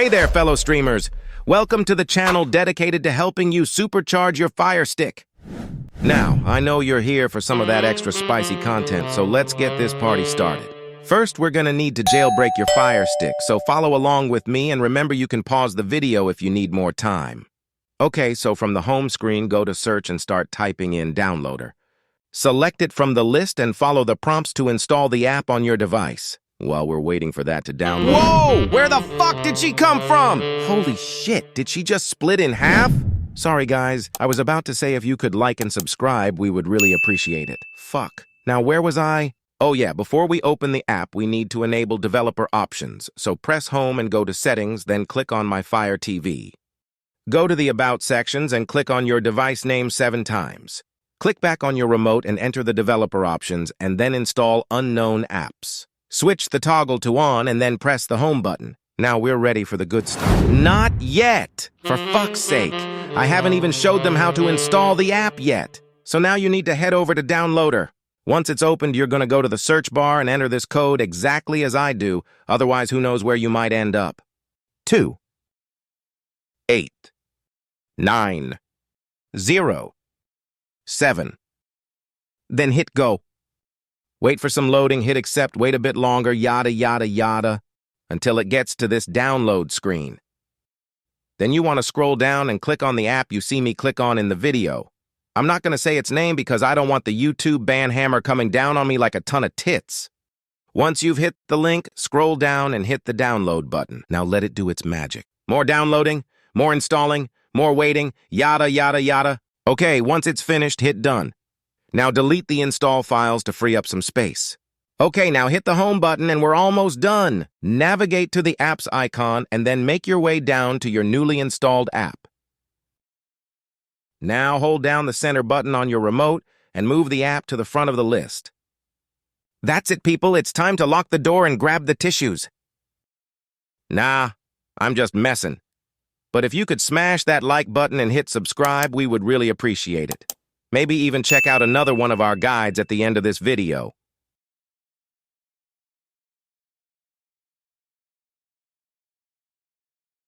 Hey there, fellow streamers. Welcome to the channel dedicated to helping you supercharge your FireStick. Now, I know you're here for some of that extra spicy content, so let's get this party started. First, we're gonna need to jailbreak your FireStick, so follow along with me and remember you can pause the video if you need more time. Okay, so from the home screen, go to search and start typing in Downloader. Select it from the list and follow the prompts to install the app on your device. While we're waiting for that to download... Whoa! Where the fuck did she come from? Holy shit, did she just split in half? Sorry guys, I was about to say if you could like and subscribe, we would really appreciate it. Fuck. Now where was I? Oh yeah, before we open the app, we need to enable developer options. So press home and go to settings, then click on My Fire TV. Go to the About sections and click on your device name 7 times. Click back on your remote and enter the developer options and then install unknown apps. Switch the toggle to on and then press the home button. Now we're ready for the good stuff. Not yet! For fuck's sake. I haven't even showed them how to install the app yet. So now you need to head over to Downloader. Once it's opened, you're going to go to the search bar and enter this code exactly as I do. Otherwise, who knows where you might end up. 2 8 9 0 7. Then hit go. Wait for some loading, hit accept, wait a bit longer, yada, yada, yada, until it gets to this download screen. Then you want to scroll down and click on the app you see me click on in the video. I'm not going to say its name because I don't want the YouTube ban hammer coming down on me like a ton of tits. Once you've hit the link, scroll down and hit the download button. Now let it do its magic. More downloading, more installing, more waiting, yada, yada, yada. Okay, once it's finished, hit done. Now delete the install files to free up some space. Okay, now hit the home button and we're almost done. Navigate to the apps icon and then make your way down to your newly installed app. Now hold down the center button on your remote and move the app to the front of the list. That's it, people. It's time to lock the door and grab the tissues. Nah, I'm just messing. But if you could smash that like button and hit subscribe, we would really appreciate it. Maybe even check out another one of our guides at the end of this video.